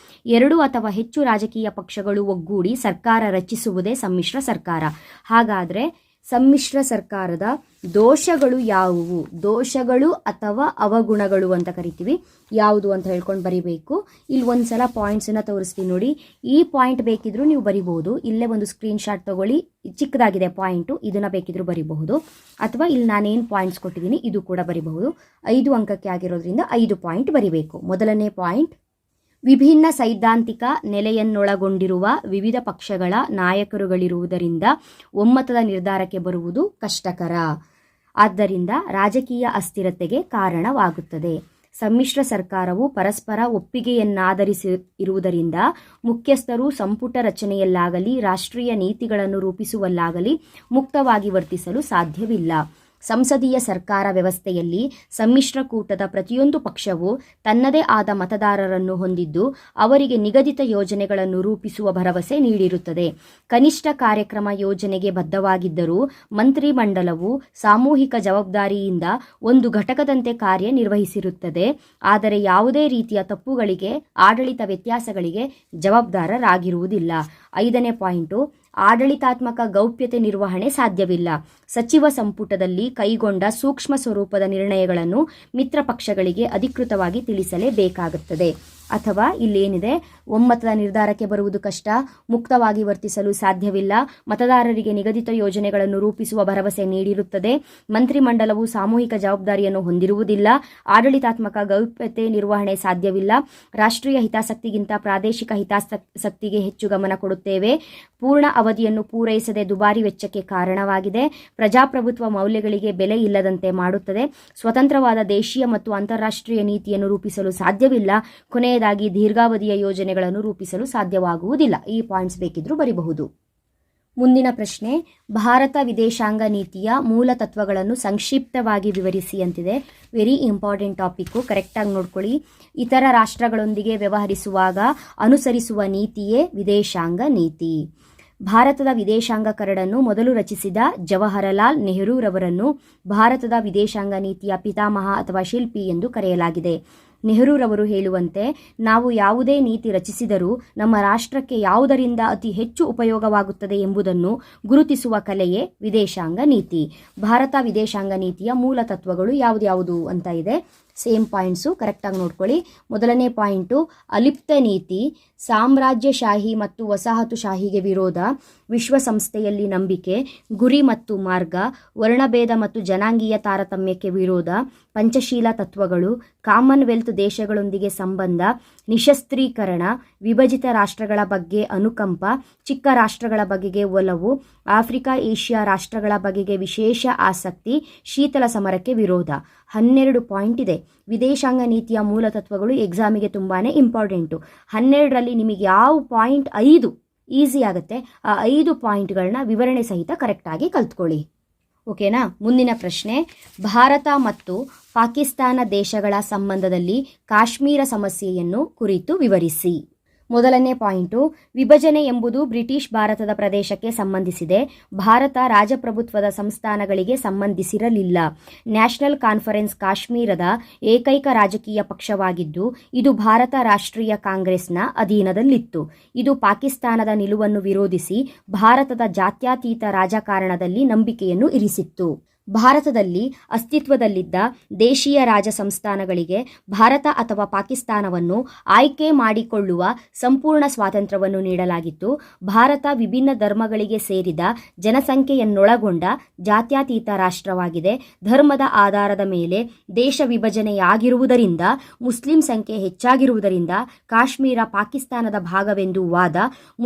2 ಅಥವಾ ಹೆಚ್ಚು ರಾಜಕೀಯ ಪಕ್ಷಗಳು ಒಗ್ಗೂಡಿ ಸರ್ಕಾರ ರಚಿಸುವುದೇ ಸಮ್ಮಿಶ್ರ ಸರ್ಕಾರ. ಹಾಗಾದರೆ ಸಮ್ಮಿಶ್ರ ಸರ್ಕಾರದ ದೋಷಗಳು ಯಾವುವು? ದೋಷಗಳು ಅಥವಾ ಅವಗುಣಗಳು ಅಂತ ಕರಿತೀವಿ. ಯಾವುದು ಅಂತ ಹೇಳ್ಕೊಂಡು ಬರಿಬೇಕು. ಇಲ್ಲಿ ಒಂದ್ಸಲ ಪಾಯಿಂಟ್ಸನ್ನು ತೋರಿಸ್ತೀನಿ ನೋಡಿ. ಈ ಪಾಯಿಂಟ್ ಬೇಕಿದ್ರೂ ನೀವು ಬರಿಬಹುದು. ಇಲ್ಲೇ ಒಂದು ಸ್ಕ್ರೀನ್ ಶಾಟ್ ತಗೊಳ್ಳಿ, ಚಿಕ್ಕದಾಗಿದೆ ಪಾಯಿಂಟು, ಇದನ್ನ ಬೇಕಿದ್ರೂ ಬರಿಬಹುದು. ಅಥವಾ ಇಲ್ಲಿ ನಾನೇನು ಪಾಯಿಂಟ್ಸ್ ಕೊಟ್ಟಿದ್ದೀನಿ ಇದು ಕೂಡ ಬರಿಬಹುದು. 5 ಅಂಕಕ್ಕೆ ಆಗಿರೋದ್ರಿಂದ 5 ಪಾಯಿಂಟ್ ಬರಿಬೇಕು. ಮೊದಲನೇ ಪಾಯಿಂಟ್, ವಿಭಿನ್ನ ಸೈದ್ಧಾಂತಿಕ ನೆಲೆಯನ್ನೊಳಗೊಂಡಿರುವ ವಿವಿಧ ಪಕ್ಷಗಳ ನಾಯಕರುಗಳಿರುವುದರಿಂದ ಒಮ್ಮತದ ನಿರ್ಧಾರಕ್ಕೆ ಬರುವುದು ಕಷ್ಟಕರ. ಆದ್ದರಿಂದ ರಾಜಕೀಯ ಅಸ್ಥಿರತೆಗೆ ಕಾರಣವಾಗುತ್ತದೆ. ಸಮ್ಮಿಶ್ರ ಸರ್ಕಾರವು ಪರಸ್ಪರ ಒಪ್ಪಿಗೆಯನ್ನಾಧರಿಸಿ ಇರುವುದರಿಂದ ಮುಖ್ಯಸ್ಥರು ಸಂಪುಟ ರಚನೆಯಲ್ಲಾಗಲಿ ರಾಷ್ಟ್ರೀಯ ನೀತಿಗಳನ್ನು ರೂಪಿಸುವಲ್ಲಾಗಲಿ ಮುಕ್ತವಾಗಿ ವರ್ತಿಸಲು ಸಾಧ್ಯವಿಲ್ಲ. ಸಂಸದೀಯ ಸರ್ಕಾರ ವ್ಯವಸ್ಥೆಯಲ್ಲಿ ಸಮ್ಮಿಶ್ರ ಕೂಟದ ಪ್ರತಿಯೊಂದು ಪಕ್ಷವು ತನ್ನದೇ ಆದ ಮತದಾರರನ್ನು ಹೊಂದಿದ್ದು ಅವರಿಗೆ ನಿಗದಿತ ಯೋಜನೆಗಳನ್ನು ರೂಪಿಸುವ ಭರವಸೆ ನೀಡಿರುತ್ತದೆ. ಕನಿಷ್ಠ ಕಾರ್ಯಕ್ರಮ ಯೋಜನೆಗೆ ಬದ್ಧವಾಗಿದ್ದರೂ ಮಂತ್ರಿಮಂಡಲವು ಸಾಮೂಹಿಕ ಜವಾಬ್ದಾರಿಯಿಂದ ಒಂದು ಘಟಕದಂತೆ ಕಾರ್ಯನಿರ್ವಹಿಸಿರುತ್ತದೆ. ಆದರೆ ಯಾವುದೇ ರೀತಿಯ ತಪ್ಪುಗಳಿಗೆ, ಆಡಳಿತ ವ್ಯತ್ಯಾಸಗಳಿಗೆ ಜವಾಬ್ದಾರರಾಗಿರುವುದಿಲ್ಲ. 5ನೇ ಪಾಯಿಂಟು, ಆಡಳಿತಾತ್ಮಕ ಗೌಪ್ಯತೆ ನಿರ್ವಹಣೆ ಸಾಧ್ಯವಿಲ್ಲ. ಸಚಿವ ಸಂಪುಟದಲ್ಲಿ ಕೈಗೊಂಡ ಸೂಕ್ಷ್ಮ ಸ್ವರೂಪದ ನಿರ್ಣಯಗಳನ್ನು ಮಿತ್ರ ಪಕ್ಷಗಳಿಗೆ ಅಧಿಕೃತವಾಗಿ ತಿಳಿಸಲೇಬೇಕಾಗುತ್ತದೆ. ಅಥವಾ ಇಲ್ಲೇನಿದೆ, ಒಮ್ಮತದ ನಿರ್ಧಾರಕ್ಕೆ ಬರುವುದು ಕಷ್ಟ, ಮುಕ್ತವಾಗಿ ವರ್ತಿಸಲು ಸಾಧ್ಯವಿಲ್ಲ, ಮತದಾರರಿಗೆ ನಿಗದಿತ ಯೋಜನೆಗಳನ್ನು ರೂಪಿಸುವ ಭರವಸೆ ನೀಡಿರುತ್ತದೆ, ಮಂತ್ರಿಮಂಡಲವು ಸಾಮೂಹಿಕ ಜವಾಬ್ದಾರಿಯನ್ನು ಹೊಂದಿರುವುದಿಲ್ಲ, ಆಡಳಿತಾತ್ಮಕ ಗೌಪ್ಯತೆ ನಿರ್ವಹಣೆ ಸಾಧ್ಯವಿಲ್ಲ, ರಾಷ್ಟ್ರೀಯ ಹಿತಾಸಕ್ತಿಗಿಂತ ಪ್ರಾದೇಶಿಕ ಹಿತಾಸಕ್ತಿಗೆ ಹೆಚ್ಚು ಗಮನ ಕೊಡುತ್ತೇವೆ, ಪೂರ್ಣ ಅವಧಿಯನ್ನು ಪೂರೈಸದೆ ದುಬಾರಿ ವೆಚ್ಚಕ್ಕೆ ಕಾರಣವಾಗಿದೆ, ಪ್ರಜಾಪ್ರಭುತ್ವ ಮೌಲ್ಯಗಳಿಗೆ ಬೆಲೆ ಇಲ್ಲದಂತೆ ಮಾಡುತ್ತದೆ, ಸ್ವತಂತ್ರವಾದ ದೇಶೀಯ ಮತ್ತು ಅಂತಾರಾಷ್ಟ್ರೀಯ ನೀತಿಯನ್ನು ರೂಪಿಸಲು ಸಾಧ್ಯವಿಲ್ಲ, ಕೊನೆಯದಾಗಿ ದೀರ್ಘಾವಧಿಯ ಯೋಜನೆಗಳನ್ನು ರೂಪಿಸಲು ಸಾಧ್ಯವಾಗುವುದಿಲ್ಲ. ಈ ಪಾಯಿಂಟ್ಸ್ ಬೇಕಿದ್ರೂ ಬರಿಬಹುದು. ಮುಂದಿನ ಪ್ರಶ್ನೆ, ಭಾರತ ವಿದೇಶಾಂಗ ನೀತಿಯ ಮೂಲ ತತ್ವಗಳನ್ನು ಸಂಕ್ಷಿಪ್ತವಾಗಿ ವಿವರಿಸಿ ಅಂತಿದೆ. ವೆರಿ ಇಂಪಾರ್ಟೆಂಟ್ ಟಾಪಿಕ್ಕು, ಕರೆಕ್ಟಾಗಿ ನೋಡ್ಕೊಳ್ಳಿ. ಇತರ ರಾಷ್ಟ್ರಗಳೊಂದಿಗೆ ವ್ಯವಹರಿಸುವಾಗ ಅನುಸರಿಸುವ ನೀತಿಯೇ ವಿದೇಶಾಂಗ ನೀತಿ. ಭಾರತದ ವಿದೇಶಾಂಗ ಕರಡನ್ನು ಮೊದಲು ರಚಿಸಿದ ಜವಾಹರಲಾಲ್ ನೆಹರೂರವರನ್ನು ಭಾರತದ ವಿದೇಶಾಂಗ ನೀತಿಯ ಪಿತಾಮಹ ಅಥವಾ ಶಿಲ್ಪಿ ಎಂದು ಕರೆಯಲಾಗಿದೆ. ನೆಹರೂರವರು ಹೇಳುವಂತೆ, ನಾವು ಯಾವುದೇ ನೀತಿ ರಚಿಸಿದರೂ ನಮ್ಮ ರಾಷ್ಟ್ರಕ್ಕೆ ಯಾವುದರಿಂದ ಅತಿ ಹೆಚ್ಚು ಉಪಯೋಗವಾಗುತ್ತದೆ ಎಂಬುದನ್ನು ಗುರುತಿಸುವ ಕಲೆಯೇ ವಿದೇಶಾಂಗ ನೀತಿ. ಭಾರತ ವಿದೇಶಾಂಗ ನೀತಿಯ ಮೂಲ ತತ್ವಗಳು ಯಾವುದು ಅಂತ ಇದೆ. ಸೇಮ್ ಪಾಯಿಂಟ್ಸು, ಕರೆಕ್ಟಾಗಿ ನೋಡ್ಕೊಳ್ಳಿ. ಮೊದಲನೇ ಪಾಯಿಂಟು, ಅಲಿಪ್ತ ನೀತಿ, ಸಾಮ್ರಾಜ್ಯಶಾಹಿ ಮತ್ತು ವಸಾಹತುಶಾಹಿಗೆ ವಿರೋಧ, ವಿಶ್ವಸಂಸ್ಥೆಯಲ್ಲಿ ನಂಬಿಕೆ, ಗುರಿ ಮತ್ತು ಮಾರ್ಗ, ವರ್ಣಭೇದ ಮತ್ತು ಜನಾಂಗೀಯ ತಾರತಮ್ಯಕ್ಕೆ ವಿರೋಧ, ಪಂಚಶೀಲ ತತ್ವಗಳು, ಕಾಮನ್ವೆಲ್ತ್ ದೇಶಗಳೊಂದಿಗೆ ಸಂಬಂಧ, ನಿಶಸ್ತ್ರೀಕರಣ, ವಿಭಜಿತ ರಾಷ್ಟ್ರಗಳ ಬಗ್ಗೆ ಅನುಕಂಪ, ಚಿಕ್ಕ ರಾಷ್ಟ್ರಗಳ ಬಗೆಗೆ ಒಲವು, ಆಫ್ರಿಕಾ ಏಷ್ಯಾ ರಾಷ್ಟ್ರಗಳ ಬಗೆಗೆ ವಿಶೇಷ ಆಸಕ್ತಿ, ಶೀತಲ ಸಮರಕ್ಕೆ ವಿರೋಧ. 12 ಪಾಯಿಂಟ್ ಇದೆ. ವಿದೇಶಾಂಗ ನೀತಿಯ ಮೂಲ ತತ್ವಗಳು ಎಕ್ಸಾಮಿಗೆ ತುಂಬಾ ಇಂಪಾರ್ಟೆಂಟು. 12ರಲ್ಲಿ ನಿಮಗೆ ಯಾವ ಪಾಯಿಂಟ್ 5 ಈಸಿ ಆಗುತ್ತೆ, ಆ 5 ಪಾಯಿಂಟ್ಗಳನ್ನ ವಿವರಣೆ ಸಹಿತ ಕರೆಕ್ಟಾಗಿ ಕಲ್ತ್ಕೊಳ್ಳಿ. ಓಕೆನಾ? ಮುಂದಿನ ಪ್ರಶ್ನೆ, ಭಾರತ ಮತ್ತು ಪಾಕಿಸ್ತಾನ ದೇಶಗಳ ಸಂಬಂಧದಲ್ಲಿ ಕಾಶ್ಮೀರ ಸಮಸ್ಯೆಯನ್ನು ಕುರಿತು ವಿವರಿಸಿ. ಮೊದಲನೇ ಪಾಯಿಂಟು, ವಿಭಜನೆ ಎಂಬುದು ಬ್ರಿಟಿಷ್ ಭಾರತದ ಪ್ರದೇಶಕ್ಕೆ ಸಂಬಂಧಿಸಿದೆ. ಭಾರತ ರಾಜಪ್ರಭುತ್ವದ ಸಂಸ್ಥಾನಗಳಿಗೆ ಸಂಬಂಧಿಸಿರಲಿಲ್ಲ. ನ್ಯಾಷನಲ್ ಕಾನ್ಫರೆನ್ಸ್ ಕಾಶ್ಮೀರದ ಏಕೈಕ ರಾಜಕೀಯ ಪಕ್ಷವಾಗಿದ್ದು ಇದು ಭಾರತ ರಾಷ್ಟ್ರೀಯ ಕಾಂಗ್ರೆಸ್ನ ಅಧೀನದಲ್ಲಿತ್ತು. ಇದು ಪಾಕಿಸ್ತಾನದ ನಿಲುವನ್ನು ವಿರೋಧಿಸಿ ಭಾರತದ ಜಾತ್ಯತೀತ ರಾಜಕಾರಣದಲ್ಲಿ ನಂಬಿಕೆಯನ್ನು ಇರಿಸಿತ್ತು. ಭಾರತದಲ್ಲಿ ಅಸ್ತಿತ್ವದಲ್ಲಿದ್ದ ದೇಶೀಯ ರಾಜ ಸಂಸ್ಥಾನಗಳಿಗೆ ಭಾರತ ಅಥವಾ ಪಾಕಿಸ್ತಾನವನ್ನು ಆಯ್ಕೆ ಮಾಡಿಕೊಳ್ಳುವ ಸಂಪೂರ್ಣ ಸ್ವಾತಂತ್ರ್ಯವನ್ನು ನೀಡಲಾಗಿತ್ತು. ಭಾರತ ವಿಭಿನ್ನ ಧರ್ಮಗಳಿಗೆ ಸೇರಿದ ಜನಸಂಖ್ಯೆಯನ್ನೊಳಗೊಂಡ ಜಾತ್ಯತೀತ ರಾಷ್ಟ್ರವಾಗಿದೆ. ಧರ್ಮದ ಆಧಾರದ ಮೇಲೆ ದೇಶ ವಿಭಜನೆಯಾಗಿರುವುದರಿಂದ ಮುಸ್ಲಿಂ ಸಂಖ್ಯೆ ಹೆಚ್ಚಾಗಿರುವುದರಿಂದ ಕಾಶ್ಮೀರ ಪಾಕಿಸ್ತಾನದ ಭಾಗವೆಂದು ವಾದ,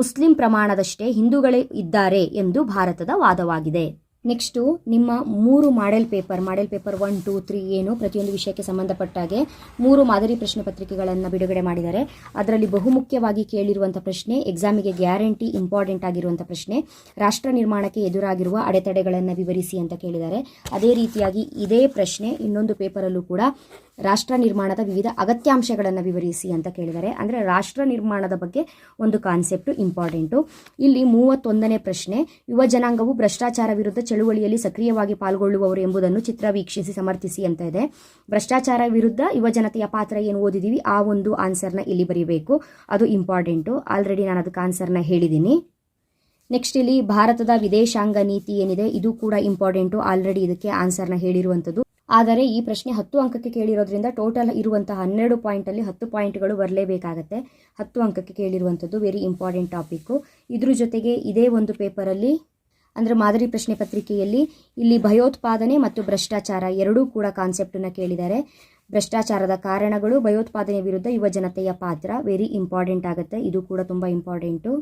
ಮುಸ್ಲಿಂ ಪ್ರಮಾಣದಷ್ಟೇ ಹಿಂದೂಗಳೇ ಇದ್ದಾರೆ ಎಂದು ಭಾರತದ ವಾದವಾಗಿದೆ. ನೆಕ್ಸ್ಟು ನಿಮ್ಮ 3 ಮಾಡೆಲ್ ಪೇಪರ್ 1, 2, 3 ಏನು ಪ್ರತಿಯೊಂದು ವಿಷಯಕ್ಕೆ ಸಂಬಂಧಪಟ್ಟಾಗೆ 3 ಮಾದರಿ ಪ್ರಶ್ನೆ ಪತ್ರಿಕೆಗಳನ್ನು ಬಿಡುಗಡೆ ಮಾಡಿದ್ದಾರೆ. ಅದರಲ್ಲಿ ಬಹುಮುಖ್ಯವಾಗಿ ಕೇಳಿರುವಂಥ ಪ್ರಶ್ನೆ, ಎಕ್ಸಾಮಿಗೆ ಗ್ಯಾರಂಟಿ ಇಂಪಾರ್ಟೆಂಟ್ ಆಗಿರುವಂಥ ಪ್ರಶ್ನೆ, ರಾಷ್ಟ್ರ ನಿರ್ಮಾಣಕ್ಕೆ ಎದುರಾಗಿರುವ ಅಡೆತಡೆಗಳನ್ನು ವಿವರಿಸಿ ಅಂತ ಕೇಳಿದ್ದಾರೆ. ಅದೇ ರೀತಿಯಾಗಿ ಇದೇ ಪ್ರಶ್ನೆ ಇನ್ನೊಂದು ಪೇಪರಲ್ಲೂ ಕೂಡ ರಾಷ್ಟ್ರ ನಿರ್ಮಾಣದ ವಿವಿಧ ಅಗತ್ಯಾಂಶಗಳನ್ನು ವಿವರಿಸಿ ಅಂತ ಕೇಳಿದ್ದಾರೆ. ಅಂದರೆ ರಾಷ್ಟ್ರ ನಿರ್ಮಾಣದ ಬಗ್ಗೆ ಒಂದು ಕಾನ್ಸೆಪ್ಟು ಇಂಪಾರ್ಟೆಂಟು. ಇಲ್ಲಿ 31ನೇ ಪ್ರಶ್ನೆ, ಯುವ ಜನಾಂಗವು ಭ್ರಷ್ಟಾಚಾರ ವಿರುದ್ಧ ಚಳುವಳಿಯಲ್ಲಿ ಸಕ್ರಿಯವಾಗಿ ಪಾಲ್ಗೊಳ್ಳುವವರು ಎಂಬುದನ್ನು ಚಿತ್ರ ವೀಕ್ಷಿಸಿ ಸಮರ್ಥಿಸಿ ಅಂತ ಇದೆ. ಭ್ರಷ್ಟಾಚಾರ ವಿರುದ್ಧ ಯುವ ಜನತೆಯ ಪಾತ್ರ ಏನು ಓದಿದ್ದೀವಿ ಆ ಒಂದು ಆನ್ಸರ್ನ ಇಲ್ಲಿ ಬರೀಬೇಕು, ಅದು ಇಂಪಾರ್ಟೆಂಟು. ಆಲ್ರೆಡಿ ನಾನು ಅದಕ್ಕೆ ಆನ್ಸರ್ನ ಹೇಳಿದ್ದೀನಿ. ನೆಕ್ಸ್ಟ್ ಇಲ್ಲಿ ಭಾರತದ ವಿದೇಶಾಂಗ ನೀತಿ ಏನಿದೆ ಇದು ಕೂಡ ಇಂಪಾರ್ಟೆಂಟು. ಆಲ್ರೆಡಿ ಇದಕ್ಕೆ ಆನ್ಸರ್ನ ಹೇಳಿರುವಂಥದ್ದು. ಆದರೆ ಈ ಪ್ರಶ್ನೆ 10 ಅಂಕಕ್ಕೆ ಕೇಳಿರೋದ್ರಿಂದ ಟೋಟಲ್ ಇರುವಂತಹ 12 ಪಾಯಿಂಟಲ್ಲಿ 10 ಪಾಯಿಂಟ್ಗಳು ಬರಲೇಬೇಕಾಗತ್ತೆ. 10 ಅಂಕಕ್ಕೆ ಕೇಳಿರುವಂಥದ್ದು ವೆರಿ ಇಂಪಾರ್ಟೆಂಟ್ ಟಾಪಿಕ್ಕು. ಇದ್ರ ಜೊತೆಗೆ ಇದೇ ಒಂದು ಪೇಪರಲ್ಲಿ ಅಂದರೆ ಮಾದರಿ ಪ್ರಶ್ನೆ ಪತ್ರಿಕೆಯಲ್ಲಿ ಇಲ್ಲಿ ಭಯೋತ್ಪಾದನೆ ಮತ್ತು ಭ್ರಷ್ಟಾಚಾರ ಎರಡೂ ಕೂಡ ಕಾನ್ಸೆಪ್ಟನ್ನು ಕೇಳಿದ್ದಾರೆ. ಭ್ರಷ್ಟಾಚಾರದ ಕಾರಣಗಳು, ಭಯೋತ್ಪಾದನೆ ವಿರುದ್ಧ ಯುವ ಜನತೆಯ ಪಾತ್ರ ವೆರಿ ಇಂಪಾರ್ಟೆಂಟ್ ಆಗುತ್ತೆ. ಇದು ಕೂಡ ತುಂಬ ಇಂಪಾರ್ಟೆಂಟು.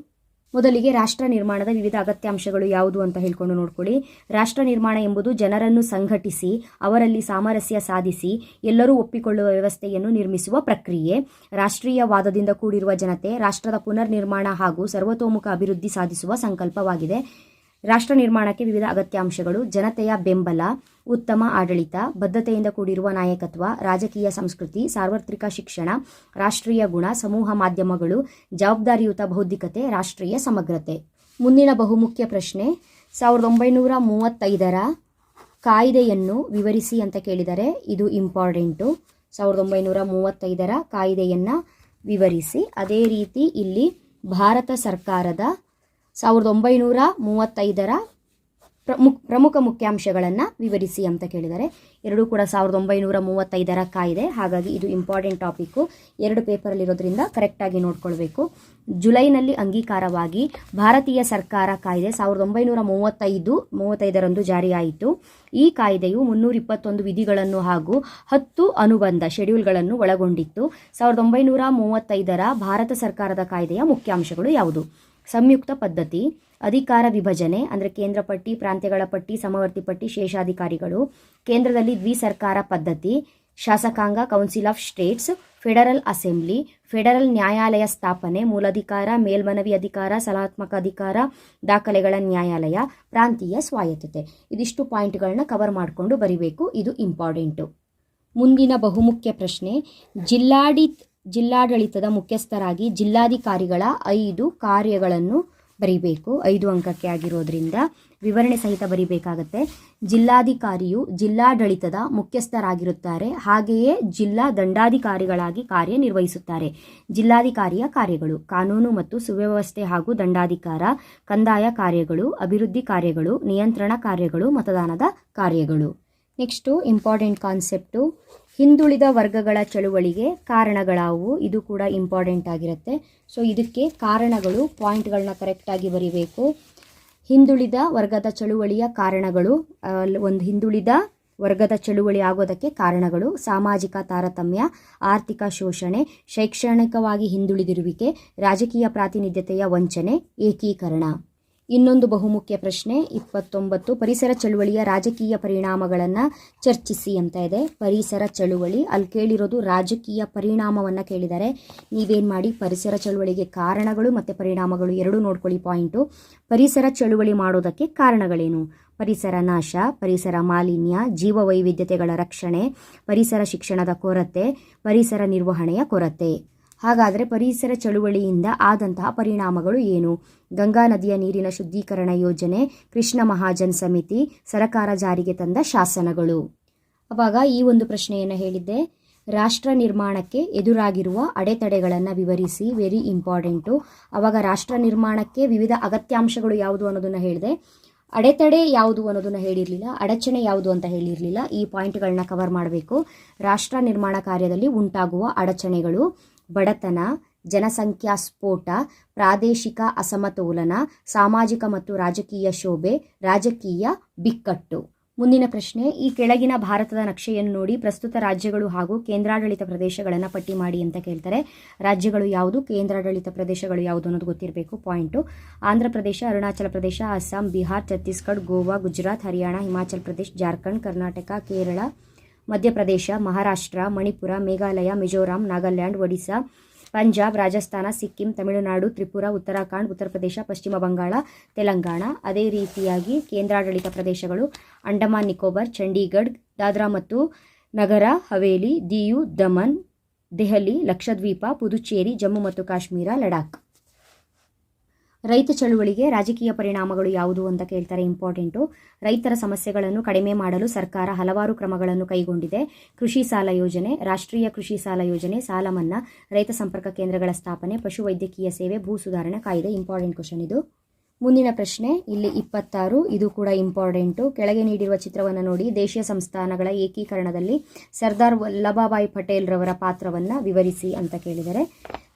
ಮೊದಲಿಗೆ ರಾಷ್ಟ್ರ ನಿರ್ಮಾಣದ ವಿವಿಧ ಅಗತ್ಯಾಂಶಗಳು ಯಾವುದು ಅಂತ ಹೇಳ್ಕೊಂಡು ನೋಡ್ಕೊಳ್ಳಿ. ರಾಷ್ಟ್ರ ನಿರ್ಮಾಣ ಎಂಬುದು ಜನರನ್ನು ಸಂಘಟಿಸಿ ಅವರಲ್ಲಿ ಸಾಮರಸ್ಯ ಸಾಧಿಸಿ ಎಲ್ಲರೂ ಒಪ್ಪಿಕೊಳ್ಳುವ ವ್ಯವಸ್ಥೆಯನ್ನು ನಿರ್ಮಿಸುವ ಪ್ರಕ್ರಿಯೆ. ರಾಷ್ಟ್ರೀಯವಾದದಿಂದ ಕೂಡಿರುವ ಜನತೆ ರಾಷ್ಟ್ರದ ಪುನರ್ ನಿರ್ಮಾಣ ಹಾಗೂ ಸರ್ವತೋಮುಖ ಅಭಿವೃದ್ಧಿ ಸಾಧಿಸುವ ಸಂಕಲ್ಪವಾಗಿದೆ. ರಾಷ್ಟ್ರ ನಿರ್ಮಾಣಕ್ಕೆ ವಿವಿಧ ಅಗತ್ಯಾಂಶಗಳು: ಜನತೆಯ ಬೆಂಬಲ, ಉತ್ತಮ ಆಡಳಿತ, ಬದ್ಧತೆಯಿಂದ ಕೂಡಿರುವ ನಾಯಕತ್ವ, ರಾಜಕೀಯ ಸಂಸ್ಕೃತಿ, ಸಾರ್ವತ್ರಿಕ ಶಿಕ್ಷಣ, ರಾಷ್ಟ್ರೀಯ ಗುಣ, ಸಮೂಹ ಮಾಧ್ಯಮಗಳು, ಜವಾಬ್ದಾರಿಯುತ ಬೌದ್ಧಿಕತೆ, ರಾಷ್ಟ್ರೀಯ ಸಮಗ್ರತೆ. ಮುಂದಿನ ಬಹುಮುಖ್ಯ ಪ್ರಶ್ನೆ 1935ರ ಕಾಯ್ದೆಯನ್ನು ವಿವರಿಸಿ ಅಂತ ಕೇಳಿದರೆ ಇದು ಇಂಪಾರ್ಟೆಂಟು. 1935ರ ಕಾಯ್ದೆಯನ್ನು ವಿವರಿಸಿ. ಅದೇ ರೀತಿ ಇಲ್ಲಿ ಭಾರತ ಸರ್ಕಾರದ 1935ರ ಪ್ರಮುಖ ಮುಖ್ಯಾಂಶಗಳನ್ನು ವಿವರಿಸಿ ಅಂತ ಕೇಳಿದ್ದಾರೆ. ಎರಡೂ ಕೂಡ 1935ರ ಕಾಯ್ದೆ. ಹಾಗಾಗಿ ಇದು ಇಂಪಾರ್ಟೆಂಟ್ ಟಾಪಿಕ್ಕು. 2 ಪೇಪರಲ್ಲಿರೋದ್ರಿಂದ ಕರೆಕ್ಟಾಗಿ ನೋಡ್ಕೊಳ್ಬೇಕು. ಜುಲೈನಲ್ಲಿ ಅಂಗೀಕಾರವಾಗಿ ಭಾರತೀಯ ಸರ್ಕಾರ ಕಾಯ್ದೆ 1935ರಂದು ಜಾರಿಯಾಯಿತು. ಈ ಕಾಯ್ದೆಯು 321 ವಿಧಿಗಳನ್ನು ಹಾಗೂ 10 ಅನುಬಂಧ ಶೆಡ್ಯೂಲ್ಗಳನ್ನು ಒಳಗೊಂಡಿತ್ತು. 1935ರ ಭಾರತ ಸರ್ಕಾರದ ಕಾಯ್ದೆಯ ಮುಖ್ಯಾಂಶಗಳು ಯಾವುದು? ಸಂಯುಕ್ತ ಪದ್ಧತಿ, ಅಧಿಕಾರ ವಿಭಜನೆ ಅಂದರೆ ಕೇಂದ್ರ ಪಟ್ಟಿ, ಪ್ರಾಂತ್ಯಗಳ ಪಟ್ಟಿ, ಸಮವರ್ತಿ ಪಟ್ಟಿ, ಶೇಷಾಧಿಕಾರಿಗಳು, ಕೇಂದ್ರದಲ್ಲಿ ದ್ವಿಸರ್ಕಾರ ಪದ್ಧತಿ, ಶಾಸಕಾಂಗ council of states, federal assembly, federal ನ್ಯಾಯಾಲಯ ಸ್ಥಾಪನೆ, ಮೂಲಧಿಕಾರ, ಮೇಲ್ಮನವಿ ಅಧಿಕಾರ, ಸಲಹಾತ್ಮಕ ಅಧಿಕಾರ, ದಾಖಲೆಗಳ ನ್ಯಾಯಾಲಯ, ಪ್ರಾಂತೀಯ ಸ್ವಾಯತ್ತತೆ. ಇದಿಷ್ಟು ಪಾಯಿಂಟ್ಗಳನ್ನ ಕವರ್ ಮಾಡಿಕೊಂಡು ಬರಿಬೇಕು. ಇದು ಇಂಪಾರ್ಟೆಂಟು. ಮುಂದಿನ ಬಹುಮುಖ್ಯ ಪ್ರಶ್ನೆ ಜಿಲ್ಲಾಡಳಿತದ ಮುಖ್ಯಸ್ಥರಾಗಿ ಜಿಲ್ಲಾಧಿಕಾರಿಗಳ 5 ಕಾರ್ಯಗಳನ್ನು ಬರಿಬೇಕು. 5 ಅಂಕಕ್ಕೆ ಆಗಿರೋದ್ರಿಂದ ವಿವರಣೆ ಸಹಿತ ಬರಿಬೇಕಾಗತ್ತೆ. ಜಿಲ್ಲಾಧಿಕಾರಿಯು ಜಿಲ್ಲಾಡಳಿತದ ಮುಖ್ಯಸ್ಥರಾಗಿರುತ್ತಾರೆ. ಹಾಗೆಯೇ ಜಿಲ್ಲಾ ದಂಡಾಧಿಕಾರಿಗಳಾಗಿ ಕಾರ್ಯನಿರ್ವಹಿಸುತ್ತಾರೆ. ಜಿಲ್ಲಾಧಿಕಾರಿಯ ಕಾರ್ಯಗಳು: ಕಾನೂನು ಮತ್ತು ಸುವ್ಯವಸ್ಥೆ ಹಾಗೂ ದಂಡಾಧಿಕಾರ, ಕಂದಾಯ ಕಾರ್ಯಗಳು, ಅಭಿವೃದ್ಧಿ ಕಾರ್ಯಗಳು, ನಿಯಂತ್ರಣ ಕಾರ್ಯಗಳು, ಮತದಾನದ ಕಾರ್ಯಗಳು. ನೆಕ್ಸ್ಟು ಇಂಪಾರ್ಟೆಂಟ್ ಕಾನ್ಸೆಪ್ಟು ಹಿಂದುಳಿದ ವರ್ಗಗಳ ಚಳುವಳಿಗೆ ಕಾರಣಗಳಾವು. ಇದು ಕೂಡ ಇಂಪಾರ್ಟೆಂಟ್ ಆಗಿರುತ್ತೆ. ಸೊ ಇದಕ್ಕೆ ಕಾರಣಗಳು ಪಾಯಿಂಟ್ಗಳನ್ನ ಕರೆಕ್ಟಾಗಿ ಬರಿಬೇಕು. ಹಿಂದುಳಿದ ವರ್ಗದ ಚಳುವಳಿಯ ಕಾರಣಗಳು, ಒಂದು ಹಿಂದುಳಿದ ವರ್ಗದ ಚಳುವಳಿ ಆಗೋದಕ್ಕೆ ಕಾರಣಗಳು: ಸಾಮಾಜಿಕ ತಾರತಮ್ಯ, ಆರ್ಥಿಕ ಶೋಷಣೆ, ಶೈಕ್ಷಣಿಕವಾಗಿ ಹಿಂದುಳಿದಿರುವಿಕೆ, ರಾಜಕೀಯ ಪ್ರಾತಿನಿಧ್ಯತೆಯ ವಂಚನೆ, ಏಕೀಕರಣ. ಇನ್ನೊಂದು ಬಹುಮುಖ್ಯ ಪ್ರಶ್ನೆ 29 ಪರಿಸರ ಚಳುವಳಿಯ ರಾಜಕೀಯ ಪರಿಣಾಮಗಳನ್ನು ಚರ್ಚಿಸಿ ಅಂತ ಇದೆ. ಪರಿಸರ ಚಳುವಳಿ ಅಲ್ಲಿ ಕೇಳಿರೋದು ರಾಜಕೀಯ ಪರಿಣಾಮವನ್ನು ಕೇಳಿದ್ದಾರೆ. ನೀವೇನು ಮಾಡಿ ಪರಿಸರ ಚಳುವಳಿಗೆ ಕಾರಣಗಳು ಮತ್ತು ಪರಿಣಾಮಗಳು ಎರಡೂ ನೋಡ್ಕೊಳ್ಳಿ ಪಾಯಿಂಟು. ಪರಿಸರ ಚಳುವಳಿ ಮಾಡೋದಕ್ಕೆ ಕಾರಣಗಳೇನು? ಪರಿಸರ ನಾಶ, ಪರಿಸರ ಮಾಲಿನ್ಯ, ಜೀವ ವೈವಿಧ್ಯತೆಗಳ ರಕ್ಷಣೆ, ಪರಿಸರ ಶಿಕ್ಷಣದ ಕೊರತೆ, ಪರಿಸರ ನಿರ್ವಹಣೆಯ ಕೊರತೆ. ಹಾಗಾದರೆ ಪರಿಸರ ಚಳುವಳಿಯಿಂದ ಆದಂತಹ ಪರಿಣಾಮಗಳು ಏನು? ಗಂಗಾ ನದಿಯ ನೀರಿನ ಶುದ್ಧೀಕರಣ ಯೋಜನೆ, ಕೃಷ್ಣ ಮಹಾಜನ್ ಸಮಿತಿ, ಸರಕಾರ ಜಾರಿಗೆ ತಂದ ಶಾಸನಗಳು. ಆವಾಗ ಈ ಒಂದು ಪ್ರಶ್ನೆಯನ್ನು ಹೇಳಿದ್ದೆ. ರಾಷ್ಟ್ರ ನಿರ್ಮಾಣಕ್ಕೆ ಎದುರಾಗಿರುವ ಅಡೆತಡೆಗಳನ್ನು ವಿವರಿಸಿ. Very important. ಆವಾಗ ರಾಷ್ಟ್ರ ನಿರ್ಮಾಣಕ್ಕೆ ವಿವಿಧ ಅಗತ್ಯಾಂಶಗಳು ಯಾವುದು ಅನ್ನೋದನ್ನು ಹೇಳಿದೆ. ಅಡೆತಡೆ ಯಾವುದು ಅನ್ನೋದನ್ನು ಹೇಳಿರಲಿಲ್ಲ, ಅಡಚಣೆ ಯಾವುದು ಅಂತ ಹೇಳಿರಲಿಲ್ಲ. ಈ ಪಾಯಿಂಟ್ಗಳನ್ನ ಕವರ್ ಮಾಡಬೇಕು. ರಾಷ್ಟ್ರ ನಿರ್ಮಾಣ ಕಾರ್ಯದಲ್ಲಿ ಉಂಟಾಗುವ ಅಡಚಣೆಗಳು: ಬಡತನ, ಜನಸಂಖ್ಯಾ ಸ್ಫೋಟ, ಪ್ರಾದೇಶಿಕ ಅಸಮತೋಲನ, ಸಾಮಾಜಿಕ ಮತ್ತು ರಾಜಕೀಯ ಶೋಭೆ, ರಾಜಕೀಯ ಬಿಕ್ಕಟ್ಟು. ಮುಂದಿನ ಪ್ರಶ್ನೆ ಈ ಕೆಳಗಿನ ಭಾರತದ ನಕ್ಷೆಯನ್ನು ನೋಡಿ ಪ್ರಸ್ತುತ ರಾಜ್ಯಗಳು ಹಾಗೂ ಕೇಂದ್ರಾಡಳಿತ ಪ್ರದೇಶಗಳನ್ನು ಪಟ್ಟಿ ಮಾಡಿ ಅಂತ ಕೇಳ್ತಾರೆ. ರಾಜ್ಯಗಳು ಯಾವುದು, ಕೇಂದ್ರಾಡಳಿತ ಪ್ರದೇಶಗಳು ಯಾವುದು ಅನ್ನೋದು ಗೊತ್ತಿರಬೇಕು ಪಾಯಿಂಟು. ಆಂಧ್ರ ಪ್ರದೇಶ, ಅರುಣಾಚಲ ಪ್ರದೇಶ, ಅಸ್ಸಾಂ, ಬಿಹಾರ್, ಛತ್ತೀಸ್ಗಢ, ಗೋವಾ, ಗುಜರಾತ್, ಹರಿಯಾಣ, ಹಿಮಾಚಲ ಪ್ರದೇಶ, ಜಾರ್ಖಂಡ್, ಕರ್ನಾಟಕ, ಕೇರಳ, ಮಧ್ಯಪ್ರದೇಶ, ಮಹಾರಾಷ್ಟ್ರ, ಮಣಿಪುರ, ಮೇಘಾಲಯ, ಮಿಜೋರಾಂ, ನಾಗಾಲ್ಯಾಂಡ್, ಒಡಿಶಾ, ಪಂಜಾಬ್, ರಾಜಸ್ಥಾನ, ಸಿಕ್ಕಿಂ, ತಮಿಳುನಾಡು, ತ್ರಿಪುರ, ಉತ್ತರಾಖಂಡ್, ಉತ್ತರ ಪ್ರದೇಶ, ಪಶ್ಚಿಮ ಬಂಗಾಳ, ತೆಲಂಗಾಣ. ಅದೇ ರೀತಿಯಾಗಿ ಕೇಂದ್ರಾಡಳಿತ ಪ್ರದೇಶಗಳು ಅಂಡಮಾನ್ ನಿಕೋಬಾರ್, ಚಂಡೀಗಢ, ದಾದ್ರಾ ಮತ್ತು ನಗರ ಹವೇಲಿ, ದಿಯು ದಮನ್, ದೆಹಲಿ, ಲಕ್ಷದ್ವೀಪ, ಪುದುಚೇರಿ, ಜಮ್ಮು ಮತ್ತು ಕಾಶ್ಮೀರ, ಲಡಾಖ್. ರೈತ ಚಳುವಳಿಗೆ ರಾಜಕೀಯ ಪರಿಣಾಮಗಳು ಯಾವುದು ಅಂತ ಕೇಳ್ತಾರೆ. ಇಂಪಾರ್ಟೆಂಟು. ರೈತರ ಸಮಸ್ಯೆಗಳನ್ನು ಕಡಿಮೆ ಮಾಡಲು ಸರ್ಕಾರ ಹಲವಾರು ಕ್ರಮಗಳನ್ನು ಕೈಗೊಂಡಿದೆ. ಕೃಷಿ ಸಾಲ ಯೋಜನೆ, ರಾಷ್ಟ್ರೀಯ ಕೃಷಿ ಸಾಲ ಯೋಜನೆ, ಸಾಲ ಮನ್ನಾ, ರೈತ ಸಂಪರ್ಕ ಕೇಂದ್ರಗಳ ಸ್ಥಾಪನೆ, ಪಶು ವೈದ್ಯಕೀಯ ಸೇವೆ, ಭೂ ಸುಧಾರಣಾ ಕಾಯ್ದೆ. ಇಂಪಾರ್ಟೆಂಟ್ ಕ್ವಶನ್ ಇದು. ಮುಂದಿನ ಪ್ರಶ್ನೆ ಇಲ್ಲಿ 26, ಇದು ಕೂಡ ಇಂಪಾರ್ಟೆಂಟು. ಕೆಳಗೆ ನೀಡಿರುವ ಚಿತ್ರವನ್ನು ನೋಡಿ, ದೇಶೀಯ ಸಂಸ್ಥಾನಗಳ ಏಕೀಕರಣದಲ್ಲಿ ಸರ್ದಾರ್ ವಲ್ಲಭಭಾಯಿ ಪಟೇಲ್ ರವರ ಪಾತ್ರವನ್ನು ವಿವರಿಸಿ ಅಂತ ಕೇಳಿದರೆ,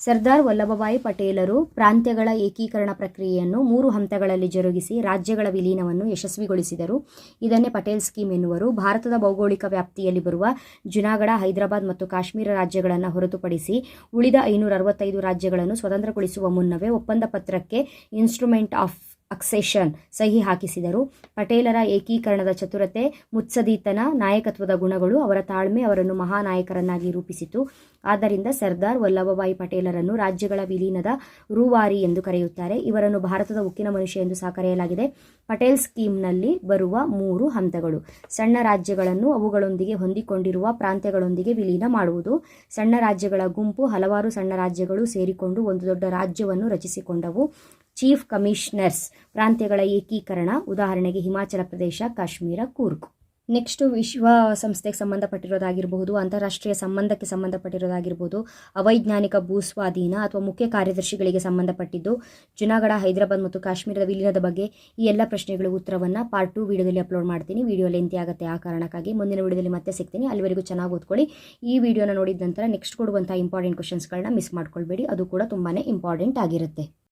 ಸರ್ದಾರ್ ವಲ್ಲಭಭಾಯಿ ಪಟೇಲರು ಪ್ರಾಂತ್ಯಗಳ ಏಕೀಕರಣ ಪ್ರಕ್ರಿಯೆಯನ್ನು 3 ಹಂತಗಳಲ್ಲಿ ಜರುಗಿಸಿ ರಾಜ್ಯಗಳ ವಿಲೀನವನ್ನು ಯಶಸ್ವಿಗೊಳಿಸಿದರು. ಇದನ್ನೇ ಪಟೇಲ್ ಸ್ಕೀಮ್ ಎನ್ನುವರು. ಭಾರತದ ಭೌಗೋಳಿಕ ವ್ಯಾಪ್ತಿಯಲ್ಲಿ ಬರುವ ಜುನಾಗಢ, ಹೈದರಾಬಾದ್ ಮತ್ತು ಕಾಶ್ಮೀರ ರಾಜ್ಯಗಳನ್ನು ಹೊರತುಪಡಿಸಿ ಉಳಿದ 565 ರಾಜ್ಯಗಳನ್ನು ಸ್ವತಂತ್ರಗೊಳಿಸುವ ಮುನ್ನವೇ ಒಪ್ಪಂದ ಪತ್ರಕ್ಕೆ ಇನ್ಸ್ಟ್ರುಮೆಂಟ್ ಆಫ್ ಅಕ್ಸೆಷನ್ ಸಹಿ ಹಾಕಿಸಿದರು. ಪಟೇಲರ ಏಕೀಕರಣದ ಚತುರತೆ, ಮುತ್ಸದಿತನ, ನಾಯಕತ್ವದ ಗುಣಗಳು, ಅವರ ತಾಳ್ಮೆ ಅವರನ್ನು ಮಹಾನಾಯಕರನ್ನಾಗಿ ರೂಪಿಸಿತು. ಆದ್ದರಿಂದ ಸರ್ದಾರ್ ವಲ್ಲಭಭಾಯಿ ಪಟೇಲರನ್ನು ರಾಜ್ಯಗಳ ವಿಲೀನದ ರೂವಾರಿ ಎಂದು ಕರೆಯುತ್ತಾರೆ. ಇವರನ್ನು ಭಾರತದ ಉಕ್ಕಿನ ಮನುಷ್ಯ ಎಂದು ಸಹ ಕರೆಯಲಾಗಿದೆ. ಪಟೇಲ್ ಸ್ಕೀಮ್ನಲ್ಲಿ ಬರುವ 3 ಹಂತಗಳು: ಸಣ್ಣ ರಾಜ್ಯಗಳನ್ನು ಅವುಗಳೊಂದಿಗೆ ಹೊಂದಿಕೊಂಡಿರುವ ಪ್ರಾಂತ್ಯಗಳೊಂದಿಗೆ ವಿಲೀನ ಮಾಡುವುದು. ಸಣ್ಣ ರಾಜ್ಯಗಳ ಗುಂಪು ಹಲವಾರು ಸಣ್ಣ ರಾಜ್ಯಗಳು ಸೇರಿಕೊಂಡು ಒಂದು ದೊಡ್ಡ ರಾಜ್ಯವನ್ನು ರಚಿಸಿಕೊಂಡವು. ಚೀಫ್ ಕಮಿಷನರ್ಸ್, ಪ್ರಾಂತ್ಯಗಳ ಏಕೀಕರಣ, ಉದಾಹರಣೆಗೆ ಹಿಮಾಚಲ ಪ್ರದೇಶ, ಕಾಶ್ಮೀರ, ಕೂರ್ಗ್. ನೆಕ್ಸ್ಟು ವಿಶ್ವಸಂಸ್ಥೆಗೆ ಸಂಬಂಧಪಟ್ಟಿರೋದಾಗಿರ್ಬೋದು, ಅಂತಾರಾಷ್ಟ್ರೀಯ ಸಂಬಂಧಕ್ಕೆ ಸಂಬಂಧಪಟ್ಟಿರೋದಾಗಿರ್ಬೋದು, ಅವೈಜ್ಞಾನಿಕ ಭೂಸ್ವಾಧೀನ ಅಥವಾ ಮುಖ್ಯ ಕಾರ್ಯದರ್ಶಿಗಳಿಗೆ ಸಂಬಂಧಪಟ್ಟಿದ್ದು, ಜುನಾಗಢ, ಹೈದರಾಬಾದ್ ಮತ್ತು ಕಾಶ್ಮೀರದ ವಿಲೀನದ ಬಗ್ಗೆ ಈ ಎಲ್ಲ ಪ್ರಶ್ನೆಗಳ ಉತ್ತರವನ್ನು ಪಾರ್ಟ್ 2 ವಿಡಿಯೋದಲ್ಲಿ ಅಪ್ಲೋಡ್ ಮಾಡ್ತೀನಿ. ವಿಡಿಯೋ ಲೆಂತಿ ಆಗುತ್ತೆ, ಆ ಕಾರಣಕ್ಕಾಗಿ ಮುಂದಿನ ವಿಡಿಯೋದಲ್ಲಿ ಮತ್ತೆ ಸಿಗ್ತೀನಿ. ಅಲ್ಲಿವರೆಗೂ ಚೆನ್ನಾಗಿ ಓದ್ಕೊಳ್ಳಿ. ಈ ವಿಡಿಯೋನ ನೋಡಿದ ನಂತರ ನೆಕ್ಸ್ಟ್ ಕೊಡುವಂಥ ಇಂಪಾರ್ಟೆಂಟ್ ಕ್ವಶನ್ಸ್ಗಳನ್ನ ಮಿಸ್ ಮಾಡ್ಕೊಳ್ಬೇಡಿ, ಅದು ಕೂಡ ತುಂಬಾ ಇಂಪಾರ್ಟೆಂಟ್ ಆಗಿರುತ್ತೆ.